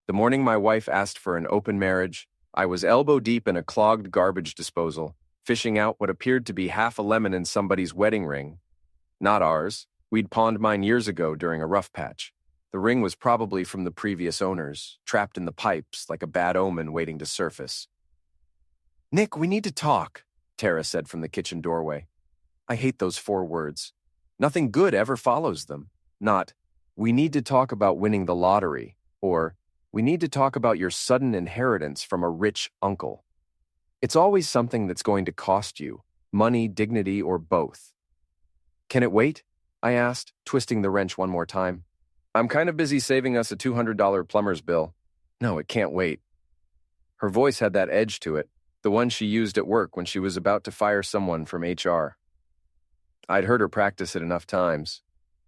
The morning my wife asked for an open marriage, I was elbow deep in a clogged garbage disposal, fishing out what appeared to be half a lemon in somebody's wedding ring. Not ours. We'd pawned mine years ago during a rough patch. The ring was probably from the previous owners, trapped in the pipes like a bad omen waiting to surface. "Nick, we need to talk," Tara said from the kitchen doorway. I hate those 4 words. Nothing good ever follows them. Not, "We need to talk about winning the lottery," or, "We need to talk about your sudden inheritance from a rich uncle." It's always something that's going to cost you, money, dignity, or both. "Can it wait?" I asked, twisting the wrench one more time. "I'm kind of busy saving us a $200 plumber's bill." "No, it can't wait." Her voice had that edge to it, the one she used at work when she was about to fire someone from HR. I'd heard her practice it enough times.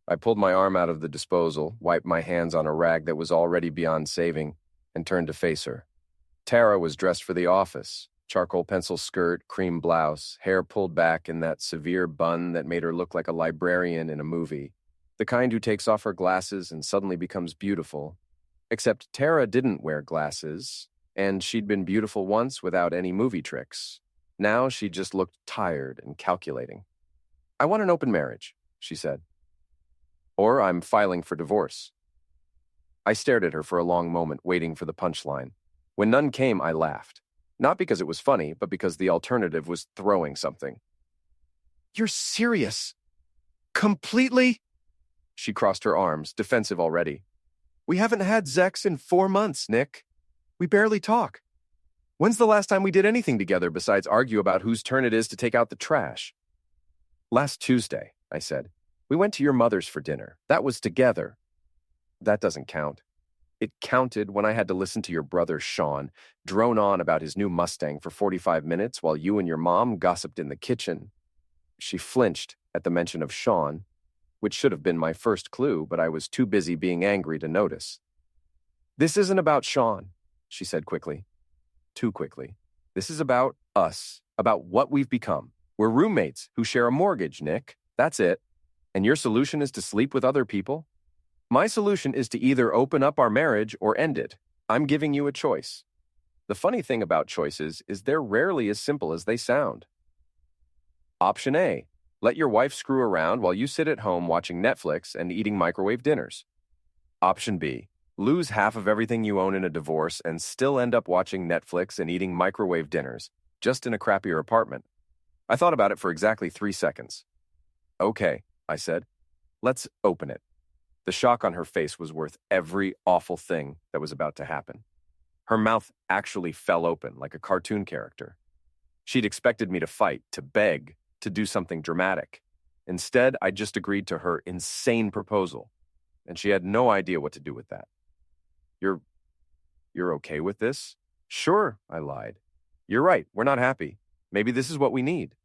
I pulled my arm out of the disposal, wiped my hands on a rag that was already beyond saving, and turned to face her. Tara was dressed for the office. Charcoal pencil skirt, cream blouse, hair pulled back in that severe bun that made her look like a librarian in a movie. The kind who takes off her glasses and suddenly becomes beautiful. Except Tara didn't wear glasses, and she'd been beautiful once without any movie tricks. Now she just looked tired and calculating. "I want an open marriage," she said. "Or I'm filing for divorce." I stared at her for a long moment, waiting for the punchline. When none came, I laughed. Not because it was funny, but because the alternative was throwing something. "You're serious? Completely?" She crossed her arms, defensive already. "We haven't had sex in 4 months, Nick. We barely talk. When's the last time we did anything together besides argue about whose turn it is to take out the trash?" "Last Tuesday," I said. "We went to your mother's for dinner. That was together." "That doesn't count." "It counted when I had to listen to your brother, Sean, drone on about his new Mustang for 45 minutes while you and your mom gossiped in the kitchen." She flinched at the mention of Sean, which should have been my first clue, but I was too busy being angry to notice. "This isn't about Sean," she said quickly. Too quickly. "This is about us, about what we've become. We're roommates who share a mortgage, Nick. That's it. And your solution is to sleep with other people? My solution is to either open up our marriage or end it. I'm giving you a choice." The funny thing about choices is they're rarely as simple as they sound. Option A, let your wife screw around while you sit at home watching Netflix and eating microwave dinners. Option B, lose half of everything you own in a divorce and still end up watching Netflix and eating microwave dinners, just in a crappier apartment. I thought about it for exactly 3 seconds. "Okay," I said. "Let's open it." The shock on her face was worth every awful thing that was about to happen. Her mouth actually fell open like a cartoon character. She'd expected me to fight, to beg, to do something dramatic. Instead, I just agreed to her insane proposal, and she had no idea what to do with that. You're okay with this?" "Sure," I lied. "You're right, we're not happy. Maybe this is what we need."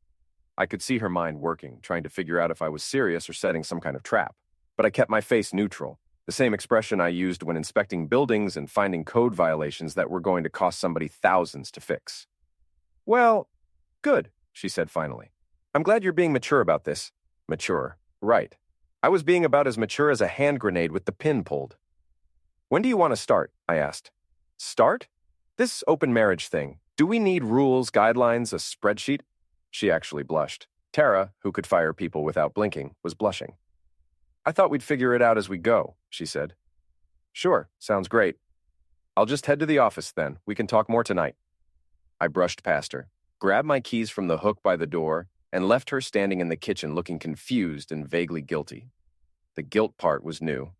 I could see her mind working, trying to figure out if I was serious or setting some kind of trap. But I kept my face neutral, the same expression I used when inspecting buildings and finding code violations that were going to cost somebody thousands to fix. "Well, good," she said finally. "I'm glad you're being mature about this." Mature, right. I was being about as mature as a hand grenade with the pin pulled. "When do you want to start?" I asked. "Start? This open marriage thing. Do we need rules, guidelines, a spreadsheet?" She actually blushed. Tara, who could fire people without blinking, was blushing. "I thought we'd figure it out as we go," she said. "Sure, sounds great. I'll just head to the office then. We can talk more tonight." I brushed past her, grabbed my keys from the hook by the door, and left her standing in the kitchen looking confused and vaguely guilty. The guilt part was new.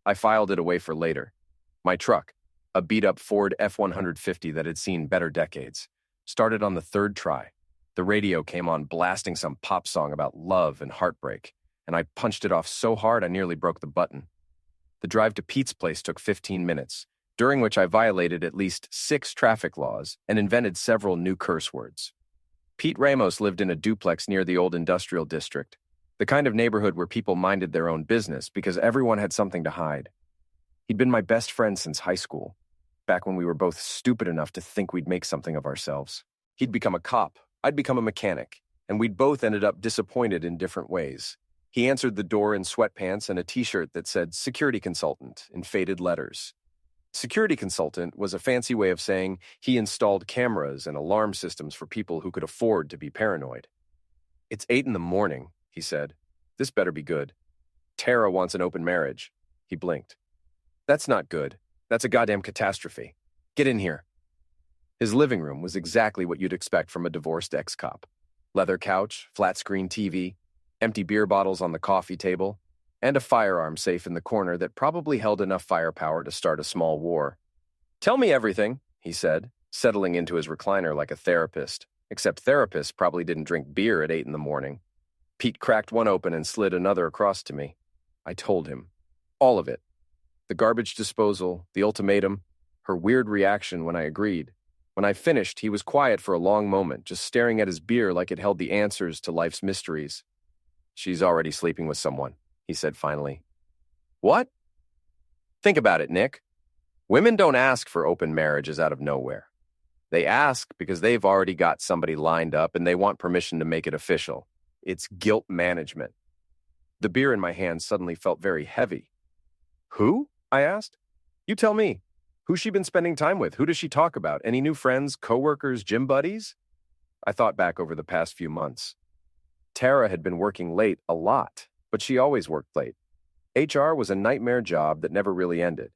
I filed it away for later. My truck, a beat-up Ford F-150 that had seen better decades, started on the 3rd try. The radio came on blasting some pop song about love and heartbreak, and I punched it off so hard I nearly broke the button. The drive to Pete's place took 15 minutes, during which I violated at least 6 traffic laws and invented several new curse words. Pete Ramos lived in a duplex near the old industrial district, the kind of neighborhood where people minded their own business because everyone had something to hide. He'd been my best friend since high school, back when we were both stupid enough to think we'd make something of ourselves. He'd become a cop, I'd become a mechanic, and we'd both ended up disappointed in different ways. He answered the door in sweatpants and a t-shirt that said security consultant in faded letters. Security consultant was a fancy way of saying he installed cameras and alarm systems for people who could afford to be paranoid. "It's 8 in the morning," he said. "This better be good. Tara wants an open marriage." He blinked. "That's not good. That's a goddamn catastrophe. Get in here." His living room was exactly what you'd expect from a divorced ex-cop. Leather couch, flat-screen TV, empty beer bottles on the coffee table, and a firearm safe in the corner that probably held enough firepower to start a small war. "Tell me everything," he said, settling into his recliner like a therapist, except therapists probably didn't drink beer at 8 in the morning. Pete cracked one open and slid another across to me. I told him. All of it. The garbage disposal, the ultimatum, her weird reaction when I agreed. When I finished, he was quiet for a long moment, just staring at his beer like it held the answers to life's mysteries. "She's already sleeping with someone," he said finally. "What?" "Think about it, Nick. Women don't ask for open marriages out of nowhere. They ask because they've already got somebody lined up and they want permission to make it official. It's guilt management." The beer in my hand suddenly felt very heavy. "Who?" I asked. "You tell me. Who's she been spending time with? Who does she talk about? Any new friends, coworkers, gym buddies?" I thought back over the past few months. Tara had been working late a lot, but she always worked late. HR was a nightmare job that never really ended.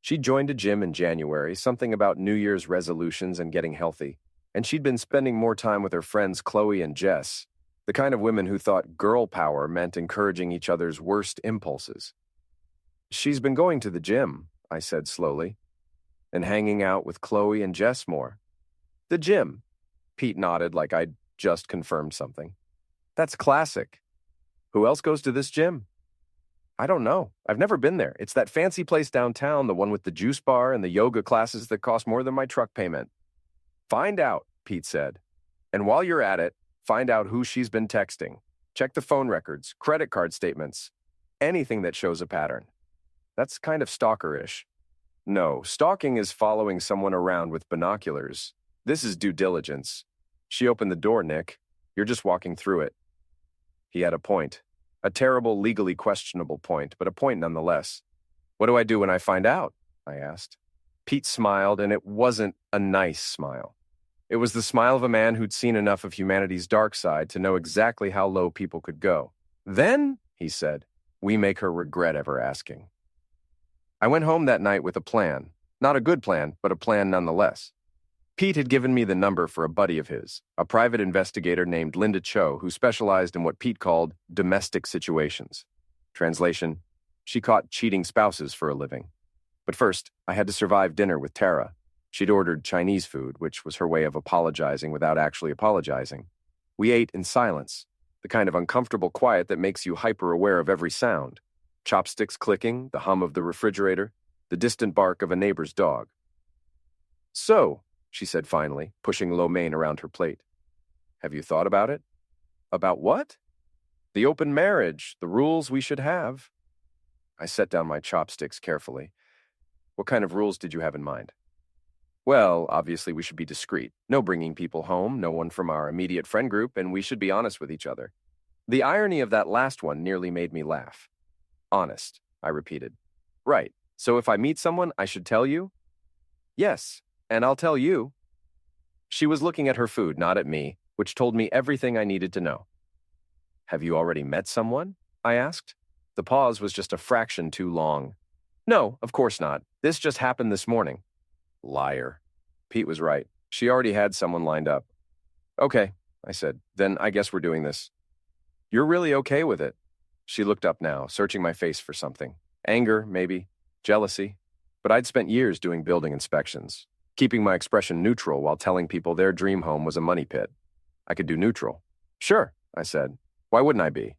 She joined a gym in January, something about New Year's resolutions and getting healthy, and she'd been spending more time with her friends Chloe and Jess, the kind of women who thought girl power meant encouraging each other's worst impulses. "She's been going to the gym," I said slowly, "and hanging out with Chloe and Jess more." "The gym?" Pete nodded like I'd just confirmed something. "That's classic. Who else goes to this gym?" "I don't know. I've never been there. It's that fancy place downtown, the one with the juice bar and the yoga classes that cost more than my truck payment." "Find out," Pete said. "And while you're at it, find out who she's been texting. Check the phone records, credit card statements, anything that shows a pattern. That's kind of stalkerish." "No, stalking is following someone around with binoculars. This is due diligence. She opened the door, Nick. You're just walking through it." He had a point. A terrible, legally questionable point, but a point nonetheless. "What do I do when I find out?" I asked. Pete smiled, and it wasn't a nice smile. It was the smile of a man who'd seen enough of humanity's dark side to know exactly how low people could go. "Then," he said, "we make her regret ever asking." I went home that night with a plan. Not a good plan, but a plan nonetheless. Pete had given me the number for a buddy of his, a private investigator named Linda Cho, who specialized in what Pete called domestic situations. Translation: she caught cheating spouses for a living. But first, I had to survive dinner with Tara. She'd ordered Chinese food, which was her way of apologizing without actually apologizing. We ate in silence, the kind of uncomfortable quiet that makes you hyper-aware of every sound. Chopsticks clicking, the hum of the refrigerator, the distant bark of a neighbor's dog. "So," she said finally, pushing lo mein around her plate, "have you thought about it?" "About what?" "The open marriage, the rules we should have." I set down my chopsticks carefully. "What kind of rules did you have in mind?" "Well, obviously we should be discreet. No bringing people home, no one from our immediate friend group, and we should be honest with each other." The irony of that last one nearly made me laugh. "Honest," I repeated. "Right. So if I meet someone, I should tell you?" "Yes, and I'll tell you." She was looking at her food, not at me, which told me everything I needed to know. "Have you already met someone?" I asked. The pause was just a fraction too long. "No, of course not. This just happened this morning." Liar. Pete was right. She already had someone lined up. "Okay," I said. "Then I guess we're doing this." "You're really okay with it?" She looked up now, searching my face for something. Anger, maybe. Jealousy. But I'd spent years doing building inspections, keeping my expression neutral while telling people their dream home was a money pit. I could do neutral. "Sure," I said. "Why wouldn't I be?"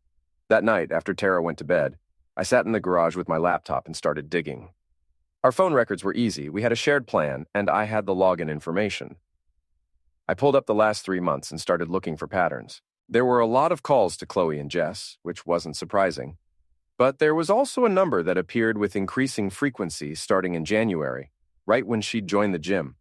That night, after Tara went to bed, I sat in the garage with my laptop and started digging. Our phone records were easy. We had a shared plan, and I had the login information. I pulled up the last 3 months and started looking for patterns. There were a lot of calls to Chloe and Jess, which wasn't surprising. But there was also a number that appeared with increasing frequency starting in January, right when she'd joined the gym.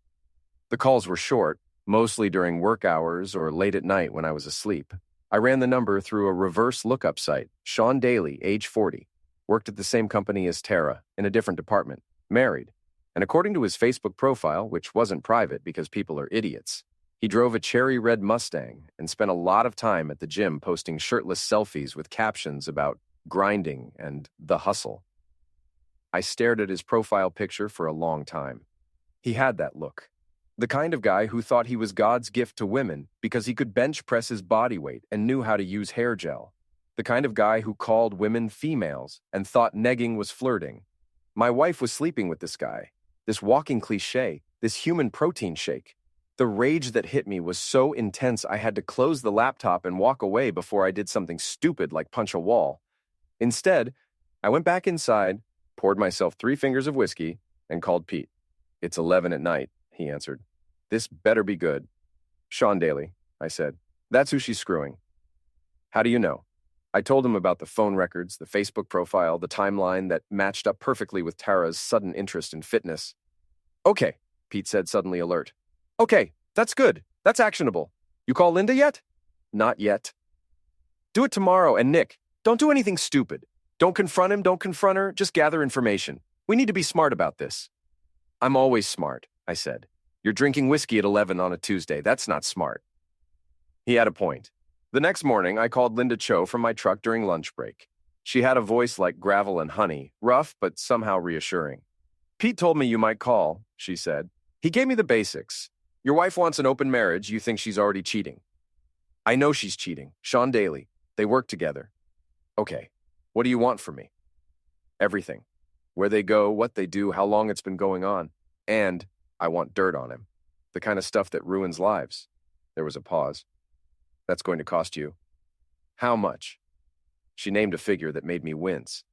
The calls were short, mostly during work hours or late at night when I was asleep. I ran the number through a reverse lookup site. Sean Daly, age 40, worked at the same company as Tara, in a different department, married. And according to his Facebook profile, which wasn't private because people are idiots, he drove a cherry red Mustang and spent a lot of time at the gym posting shirtless selfies with captions about grinding and the hustle. I stared at his profile picture for a long time. He had that look. The kind of guy who thought he was God's gift to women because he could bench press his body weight and knew how to use hair gel. The kind of guy who called women females and thought negging was flirting. My wife was sleeping with this guy, this walking cliché, this human protein shake. The rage that hit me was so intense I had to close the laptop and walk away before I did something stupid like punch a wall. Instead, I went back inside, poured myself 3 fingers of whiskey, and called Pete. "It's 11 at night," he answered. "This better be good." "Sean Daly," I said. "That's who she's screwing." "How do you know?" I told him about the phone records, the Facebook profile, the timeline that matched up perfectly with Tara's sudden interest in fitness. "Okay," Pete said, suddenly alert. "Okay, that's good. That's actionable. You call Linda yet?" "Not yet." "Do it tomorrow, and Nick, don't do anything stupid. Don't confront him, don't confront her, just gather information. We need to be smart about this." "I'm always smart," I said. "You're drinking whiskey at 11 on a Tuesday. That's not smart." He had a point. The next morning, I called Linda Cho from my truck during lunch break. She had a voice like gravel and honey, rough but somehow reassuring. "Pete told me you might call," she said. "He gave me the basics. Your wife wants an open marriage. You think she's already cheating." "I know she's cheating. Sean Daly. They work together." "Okay. What do you want from me?" "Everything. Where they go, what they do, how long it's been going on. And I want dirt on him. The kind of stuff that ruins lives." There was a pause. "That's going to cost you." "How much?" She named a figure that made me wince.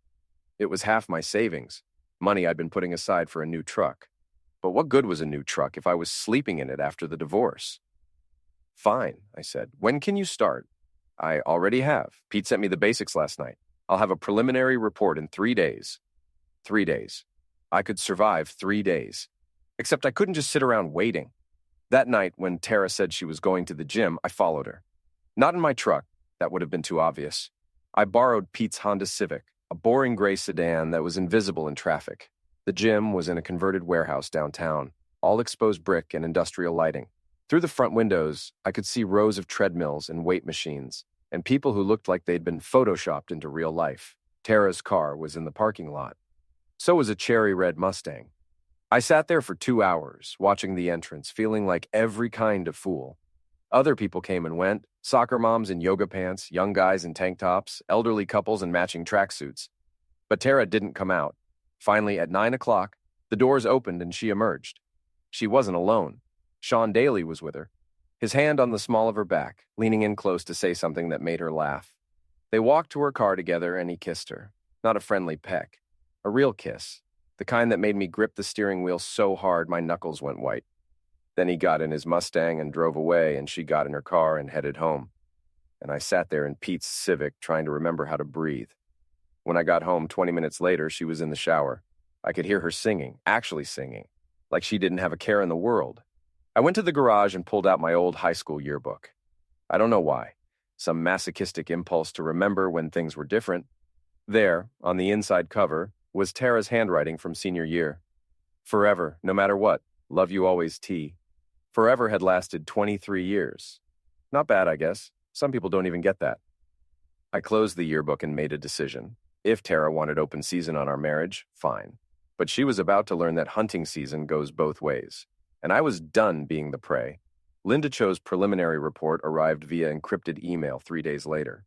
It was half my savings, money I'd been putting aside for a new truck. But what good was a new truck if I was sleeping in it after the divorce? "Fine," I said. "When can you start?" "I already have. Pete sent me the basics last night. I'll have a preliminary report in 3 days. 3 days. I could survive 3 days. Except I couldn't just sit around waiting. That night, when Tara said she was going to the gym, I followed her. Not in my truck. That would have been too obvious. I borrowed Pete's Honda Civic, a boring gray sedan that was invisible in traffic. The gym was in a converted warehouse downtown, all exposed brick and industrial lighting. Through the front windows, I could see rows of treadmills and weight machines, and people who looked like they'd been photoshopped into real life. Tara's car was in the parking lot. So was a cherry red Mustang. I sat there for 2 hours, watching the entrance, feeling like every kind of fool. Other people came and went, soccer moms in yoga pants, young guys in tank tops, elderly couples in matching tracksuits. But Tara didn't come out. Finally, at 9 o'clock, the doors opened and she emerged. She wasn't alone. Sean Daly was with her, his hand on the small of her back, leaning in close to say something that made her laugh. They walked to her car together and he kissed her. Not a friendly peck. A real kiss. The kind that made me grip the steering wheel so hard my knuckles went white. Then he got in his Mustang and drove away, and she got in her car and headed home. And I sat there in Pete's Civic trying to remember how to breathe. When I got home 20 minutes later, she was in the shower. I could hear her singing, actually singing, like she didn't have a care in the world. I went to the garage and pulled out my old high school yearbook. I don't know why. Some masochistic impulse to remember when things were different. There, on the inside cover, was Tara's handwriting from senior year. "Forever, no matter what. Love you always, T." Forever had lasted 23 years. Not bad, I guess. Some people don't even get that. I closed the yearbook and made a decision. If Tara wanted open season on our marriage, fine. But she was about to learn that hunting season goes both ways. And I was done being the prey. Linda Cho's preliminary report arrived via encrypted email 3 days later.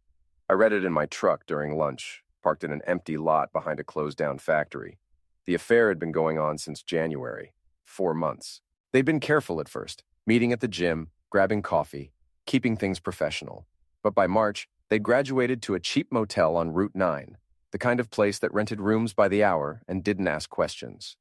I read it in my truck during lunch, parked in an empty lot behind a closed-down factory. The affair had been going on since January, 4 months. They'd been careful at first, meeting at the gym, grabbing coffee, keeping things professional. But by March, they'd graduated to a cheap motel on Route 9, the kind of place that rented rooms by the hour and didn't ask questions.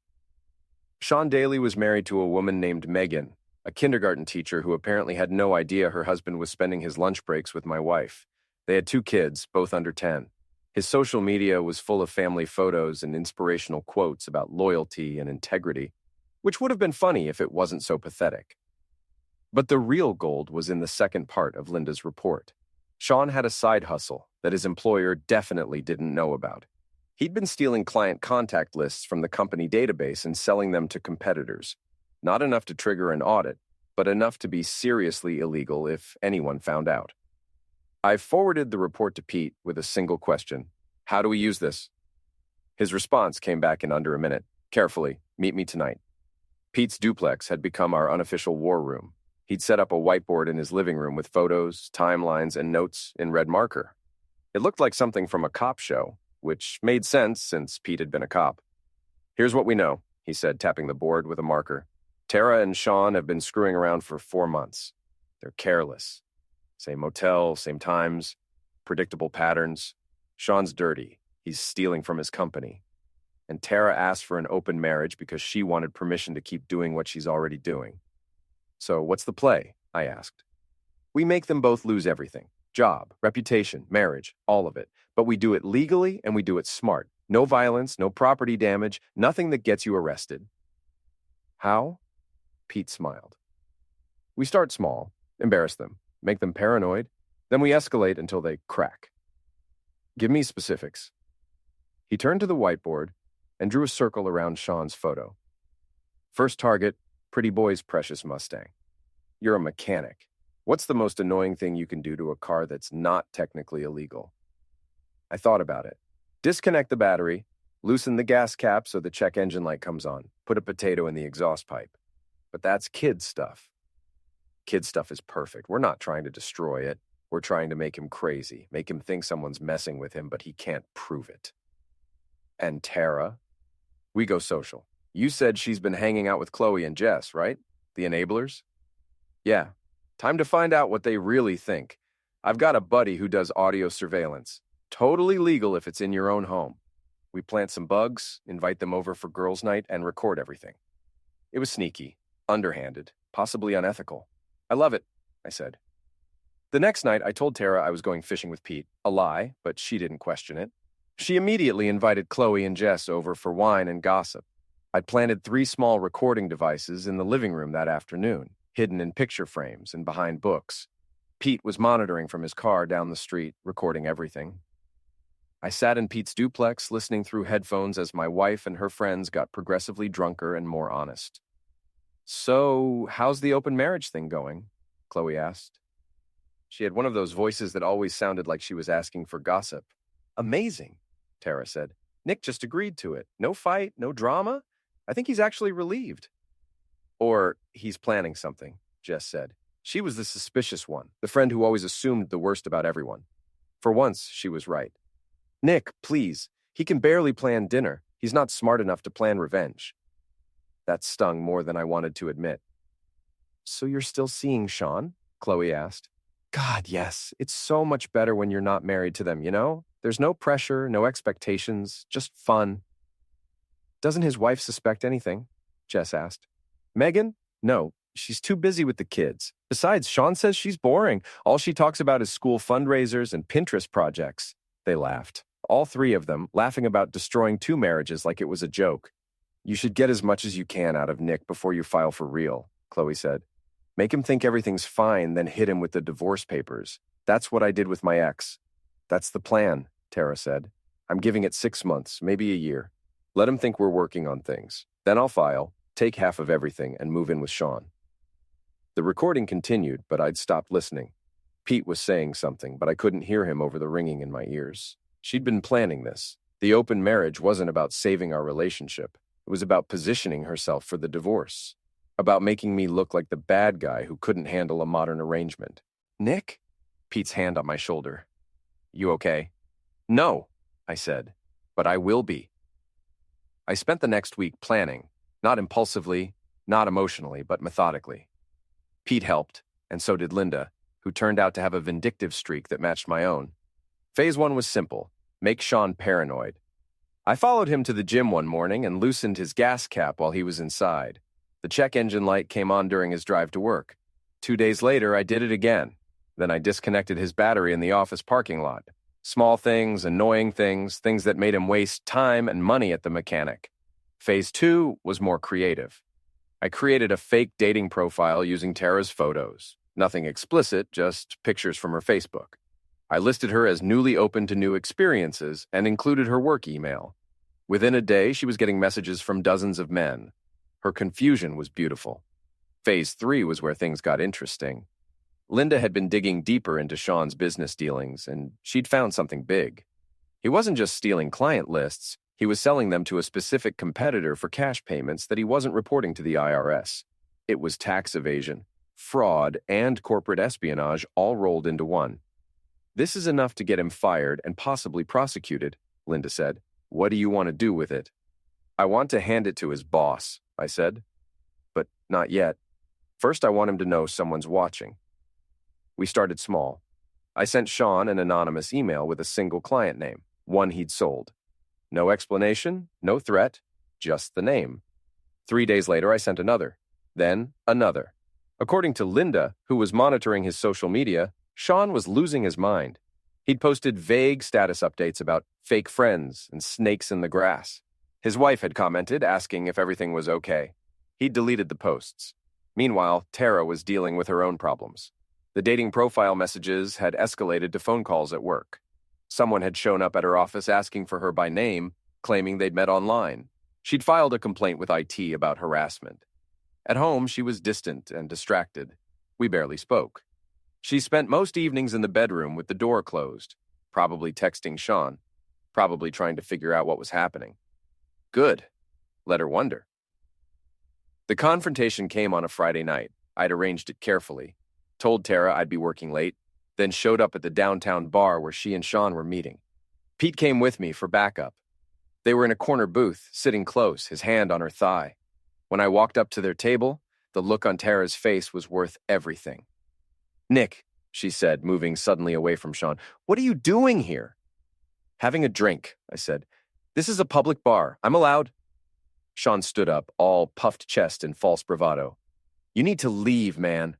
Sean Daly was married to a woman named Megan, a kindergarten teacher who apparently had no idea her husband was spending his lunch breaks with my wife. They had 2 kids, both under 10. His social media was full of family photos and inspirational quotes about loyalty and integrity, which would have been funny if it wasn't so pathetic. But the real gold was in the second part of Linda's report. Sean had a side hustle that his employer definitely didn't know about. He'd been stealing client contact lists from the company database and selling them to competitors. Not enough to trigger an audit, but enough to be seriously illegal if anyone found out. I forwarded the report to Pete with a single question. How do we use this? His response came back in under a minute. Carefully, meet me tonight. Pete's duplex had become our unofficial war room. He'd set up a whiteboard in his living room with photos, timelines, and notes in red marker. It looked like something from a cop show, which made sense since Pete had been a cop. Here's what we know, he said, tapping the board with a marker. Tara and Sean have been screwing around for 4 months. They're careless. Same motel, same times, predictable patterns. Sean's dirty. He's stealing from his company. And Tara asked for an open marriage because she wanted permission to keep doing what she's already doing. So what's the play? I asked. We make them both lose everything. Job, reputation, marriage, all of it. But we do it legally and we do it smart. No violence, no property damage, nothing that gets you arrested. How? Pete smiled. We start small, embarrass them, make them paranoid, then we escalate until they crack. Give me specifics. He turned to the whiteboard and drew a circle around Sean's photo. First target, pretty boy's precious Mustang. You're a mechanic. What's the most annoying thing you can do to a car that's not technically illegal? I thought about it. Disconnect the battery, loosen the gas cap so the check engine light comes on, put a potato in the exhaust pipe. But that's kid stuff. Kid stuff is perfect. We're not trying to destroy it. We're trying to make him crazy, make him think someone's messing with him, but he can't prove it. And Tara? We go social. You said she's been hanging out with Chloe and Jess, right? The enablers? Yeah. Time to find out what they really think. I've got a buddy who does audio surveillance. Totally legal if it's in your own home. We plant some bugs, invite them over for girls' night, and record everything. It was sneaky, underhanded, possibly unethical. I love it, I said. The next night, I told Tara I was going fishing with Pete. A lie, but she didn't question it. She immediately invited Chloe and Jess over for wine and gossip. I'd planted 3 small recording devices in the living room that afternoon, hidden in picture frames and behind books. Pete was monitoring from his car down the street, recording everything. I sat in Pete's duplex, listening through headphones as my wife and her friends got progressively drunker and more honest. So, how's the open marriage thing going? Chloe asked. She had one of those voices that always sounded like she was asking for gossip. Amazing, Tara said. Nick just agreed to it. No fight, no drama. I think he's actually relieved. Or he's planning something, Jess said. She was the suspicious one, the friend who always assumed the worst about everyone. For once, she was right. Nick, please. He can barely plan dinner. He's not smart enough to plan revenge. That stung more than I wanted to admit. So you're still seeing Sean? Chloe asked. God, yes. It's so much better when you're not married to them, you know? There's no pressure, no expectations, just fun. Doesn't his wife suspect anything? Jess asked. Megan? No, she's too busy with the kids. Besides, Sean says she's boring. All she talks about is school fundraisers and Pinterest projects. They laughed. All 3 of them, laughing about destroying 2 marriages like it was a joke. You should get as much as you can out of Nick before you file for real, Chloe said. Make him think everything's fine, then hit him with the divorce papers. That's what I did with my ex. That's the plan, Tara said. I'm giving it 6 months, maybe a year. Let him think we're working on things. Then I'll file, take half of everything, and move in with Sean. The recording continued, but I'd stopped listening. Pete was saying something, but I couldn't hear him over the ringing in my ears. She'd been planning this. The open marriage wasn't about saving our relationship. It was about positioning herself for the divorce. About making me look like the bad guy who couldn't handle a modern arrangement. Nick? Pete's hand on my shoulder. You okay? No, I said, but I will be. I spent the next week planning, not impulsively, not emotionally, but methodically. Pete helped, and so did Linda, who turned out to have a vindictive streak that matched my own. Phase 1 was simple, make Sean paranoid. I followed him to the gym one morning and loosened his gas cap while he was inside. The check engine light came on during his drive to work. 2 days later, I did it again. Then I disconnected his battery in the office parking lot. Small things, annoying things, things that made him waste time and money at the mechanic. Phase 2 was more creative. I created a fake dating profile using Tara's photos. Nothing explicit, just pictures from her Facebook. I listed her as newly open to new experiences and included her work email. Within a day, she was getting messages from dozens of men. Her confusion was beautiful. Phase 3 was where things got interesting. Linda had been digging deeper into Sean's business dealings, and she'd found something big. He wasn't just stealing client lists, he was selling them to a specific competitor for cash payments that he wasn't reporting to the IRS. It was tax evasion, fraud, and corporate espionage all rolled into one. "This is enough to get him fired and possibly prosecuted," Linda said. "What do you want to do with it?" "I want to hand it to his boss," I said. "But not yet. First, I want him to know someone's watching." We started small. I sent Sean an anonymous email with a single client name, one he'd sold. No explanation, no threat, just the name. 3 days later, I sent another, then another. According to Linda, who was monitoring his social media, Sean was losing his mind. He'd posted vague status updates about fake friends and snakes in the grass. His wife had commented, asking if everything was okay. He'd deleted the posts. Meanwhile, Tara was dealing with her own problems. The dating profile messages had escalated to phone calls at work. Someone had shown up at her office asking for her by name, claiming they'd met online. She'd filed a complaint with IT about harassment. At home, she was distant and distracted. We barely spoke. She spent most evenings in the bedroom with the door closed, probably texting Sean, probably trying to figure out what was happening. Good. Let her wonder. The confrontation came on a Friday night. I'd arranged it carefully, told Tara I'd be working late, then showed up at the downtown bar where she and Sean were meeting. Pete came with me for backup. They were in a corner booth, sitting close, his hand on her thigh. When I walked up to their table, the look on Tara's face was worth everything. "Nick," she said, moving suddenly away from Sean, "what are you doing here?" "Having a drink," I said. "This is a public bar. I'm allowed." Sean stood up, all puffed chest and false bravado. "You need to leave, man."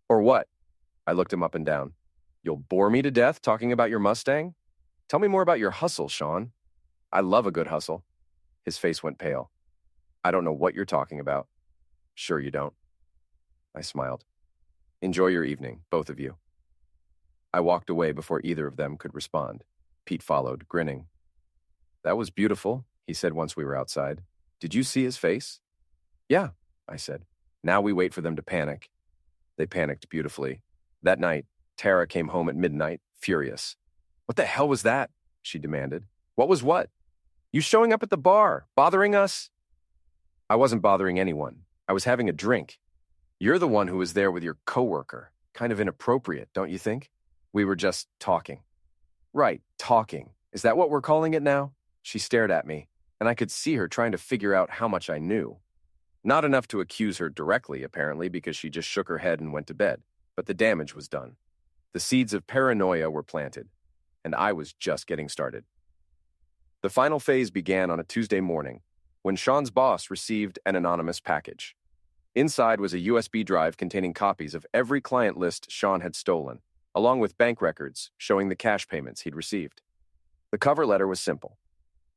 "Or what?" I looked him up and down. "You'll bore me to death talking about your Mustang? Tell me more about your hustle, Sean." "I love a good hustle." His face went pale. "I don't know what you're talking about." "Sure you don't." I smiled. "Enjoy your evening, both of you." I walked away before either of them could respond. Pete followed, grinning. "That was beautiful," he said once we were outside. "Did you see his face?" "Yeah," I said. "Now we wait for them to panic." They panicked beautifully. That night, Tara came home at midnight, furious. "What the hell was that?" she demanded. "What was what?" "You showing up at the bar, bothering us?" "I wasn't bothering anyone. I was having a drink. You're the one who was there with your coworker. Kind of inappropriate, don't you think? We were just talking." "Right, talking. Is that what we're calling it now?" She stared at me, and I could see her trying to figure out how much I knew. Not enough to accuse her directly, apparently, because she just shook her head and went to bed. But the damage was done. The seeds of paranoia were planted, and I was just getting started. The final phase began on a Tuesday morning, when Sean's boss received an anonymous package. Inside was a USB drive containing copies of every client list Sean had stolen, along with bank records showing the cash payments he'd received. The cover letter was simple.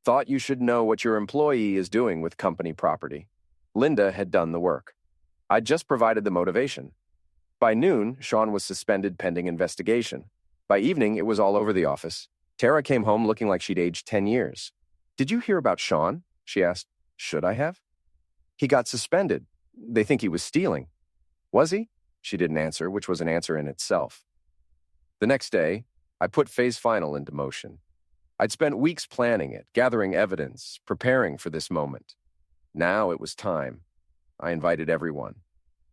"Thought you should know what your employee is doing with company property." Linda had done the work. I'd just provided the motivation. By noon, Sean was suspended pending investigation. By evening, it was all over the office. Tara came home looking like she'd aged 10 years. "Did you hear about Sean?" she asked. "Should I have?" "He got suspended. They think he was stealing." "Was he?" She didn't answer, which was an answer in itself. The next day, I put phase final into motion. I'd spent weeks planning it, gathering evidence, preparing for this moment. Now it was time. I invited everyone.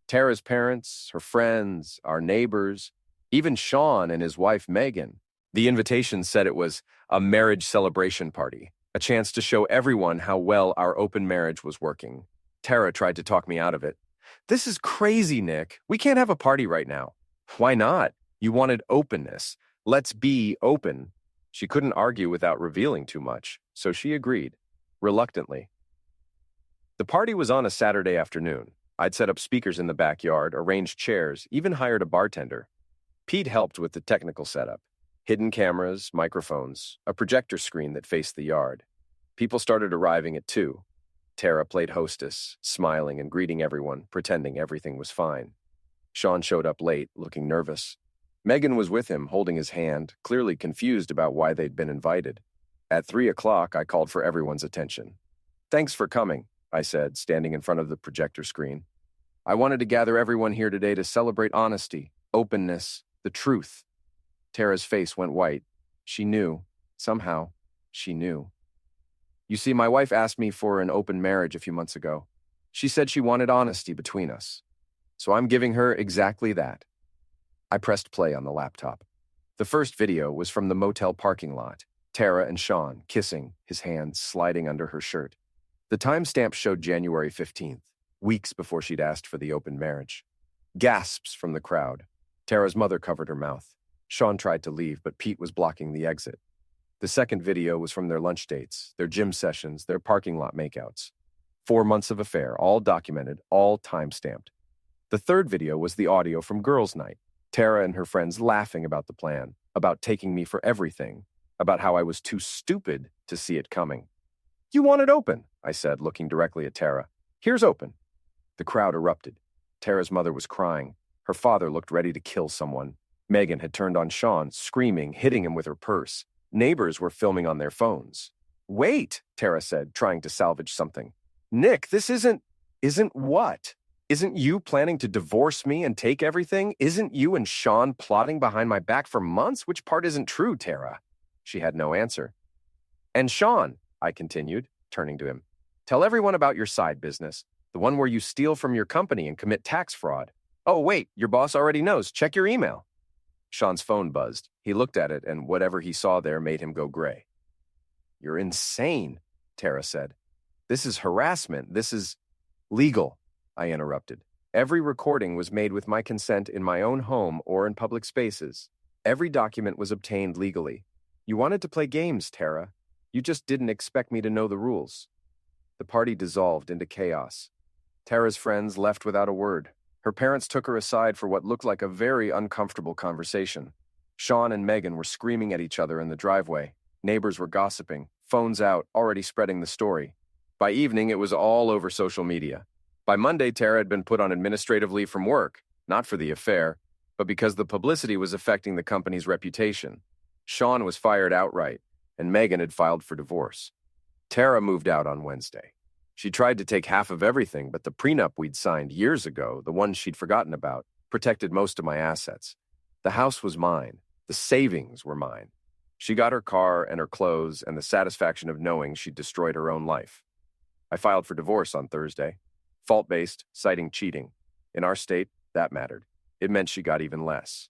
Tara's parents, her friends, our neighbors, even Sean and his wife Megan. The invitation said it was a marriage celebration party, a chance to show everyone how well our open marriage was working. Tara tried to talk me out of it. "This is crazy, Nick. We can't have a party right now." "Why not? You wanted openness. Let's be open." She couldn't argue without revealing too much, so she agreed, reluctantly. The party was on a Saturday afternoon. I'd set up speakers in the backyard, arranged chairs, even hired a bartender. Pete helped with the technical setup. Hidden cameras, microphones, a projector screen that faced the yard. People started arriving at 2. Tara played hostess, smiling and greeting everyone, pretending everything was fine. Sean showed up late, looking nervous. Megan was with him, holding his hand, clearly confused about why they'd been invited. At 3 o'clock, I called for everyone's attention. "Thanks for coming," I said, standing in front of the projector screen. "I wanted to gather everyone here today to celebrate honesty, openness, the truth." Tara's face went white. She knew. Somehow, she knew. "You see, my wife asked me for an open marriage a few months ago. She said she wanted honesty between us. So I'm giving her exactly that." I pressed play on the laptop. The first video was from the motel parking lot, Tara and Sean kissing, his hand sliding under her shirt. The timestamp showed January 15th, weeks before she'd asked for the open marriage. Gasps from the crowd. Tara's mother covered her mouth. Sean tried to leave, but Pete was blocking the exit. The second video was from their lunch dates, their gym sessions, their parking lot makeouts. 4 months of affair, all documented, all time-stamped. The third video was the audio from girls' night, Tara and her friends laughing about the plan, about taking me for everything, about how I was too stupid to see it coming. "You want it open," I said, looking directly at Tara. "Here's open." The crowd erupted. Tara's mother was crying. Her father looked ready to kill someone. Megan had turned on Sean, screaming, hitting him with her purse. Neighbors were filming on their phones. "Wait," Tara said, trying to salvage something. "Nick, this isn't what? Isn't you planning to divorce me and take everything? Isn't you and Sean plotting behind my back for months? Which part isn't true, Tara?" She had no answer. "And Sean," I continued, turning to him, "tell everyone about your side business, the one where you steal from your company and commit tax fraud. Oh, wait, your boss already knows. Check your email." Sean's phone buzzed. He looked at it, and whatever he saw there made him go gray. "You're insane," Tara said. "This is harassment. This is legal," I interrupted. "Every recording was made with my consent in my own home or in public spaces. Every document was obtained legally. You wanted to play games, Tara. You just didn't expect me to know the rules." The party dissolved into chaos. Tara's friends left without a word. Her parents took her aside for what looked like a very uncomfortable conversation. Sean and Megan were screaming at each other in the driveway. Neighbors were gossiping, phones out, already spreading the story. By evening, it was all over social media. By Monday, Tara had been put on administrative leave from work, not for the affair, but because the publicity was affecting the company's reputation. Sean was fired outright, and Megan had filed for divorce. Tara moved out on Wednesday. She tried to take half of everything, but the prenup we'd signed years ago, the one she'd forgotten about, protected most of my assets. The house was mine. The savings were mine. She got her car and her clothes and the satisfaction of knowing she'd destroyed her own life. I filed for divorce on Thursday. Fault-based, citing cheating. In our state, that mattered. It meant she got even less.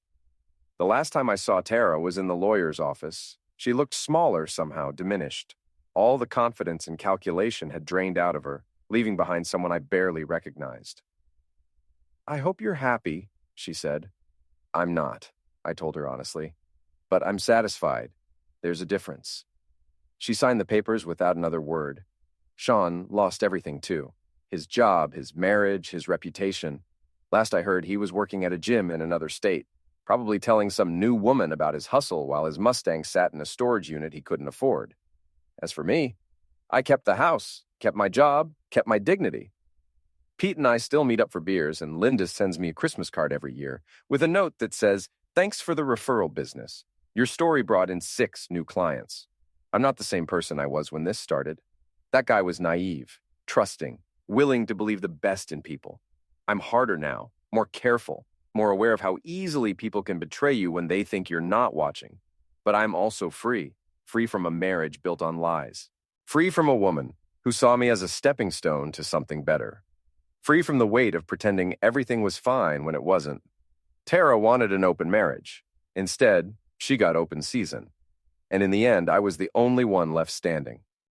The last time I saw Tara was in the lawyer's office. She looked smaller somehow, diminished. All the confidence and calculation had drained out of her, leaving behind someone I barely recognized. "I hope you're happy," she said. "I'm not," I told her honestly. "But I'm satisfied. There's a difference." She signed the papers without another word. Sean lost everything too. His job, his marriage, his reputation. Last I heard, he was working at a gym in another state, probably telling some new woman about his hustle while his Mustang sat in a storage unit he couldn't afford. As for me, I kept the house, kept my job, kept my dignity. Pete and I still meet up for beers, and Linda sends me a Christmas card every year with a note that says, "Thanks for the referral business. Your story brought in 6 new clients." I'm not the same person I was when this started. That guy was naive, trusting, willing to believe the best in people. I'm harder now, more careful, more aware of how easily people can betray you when they think you're not watching. But I'm also free from a marriage built on lies. Free from a woman who saw me as a stepping stone to something better. Free from the weight of pretending everything was fine when it wasn't. Tara wanted an open marriage. Instead, she got open season. And in the end, I was the only one left standing.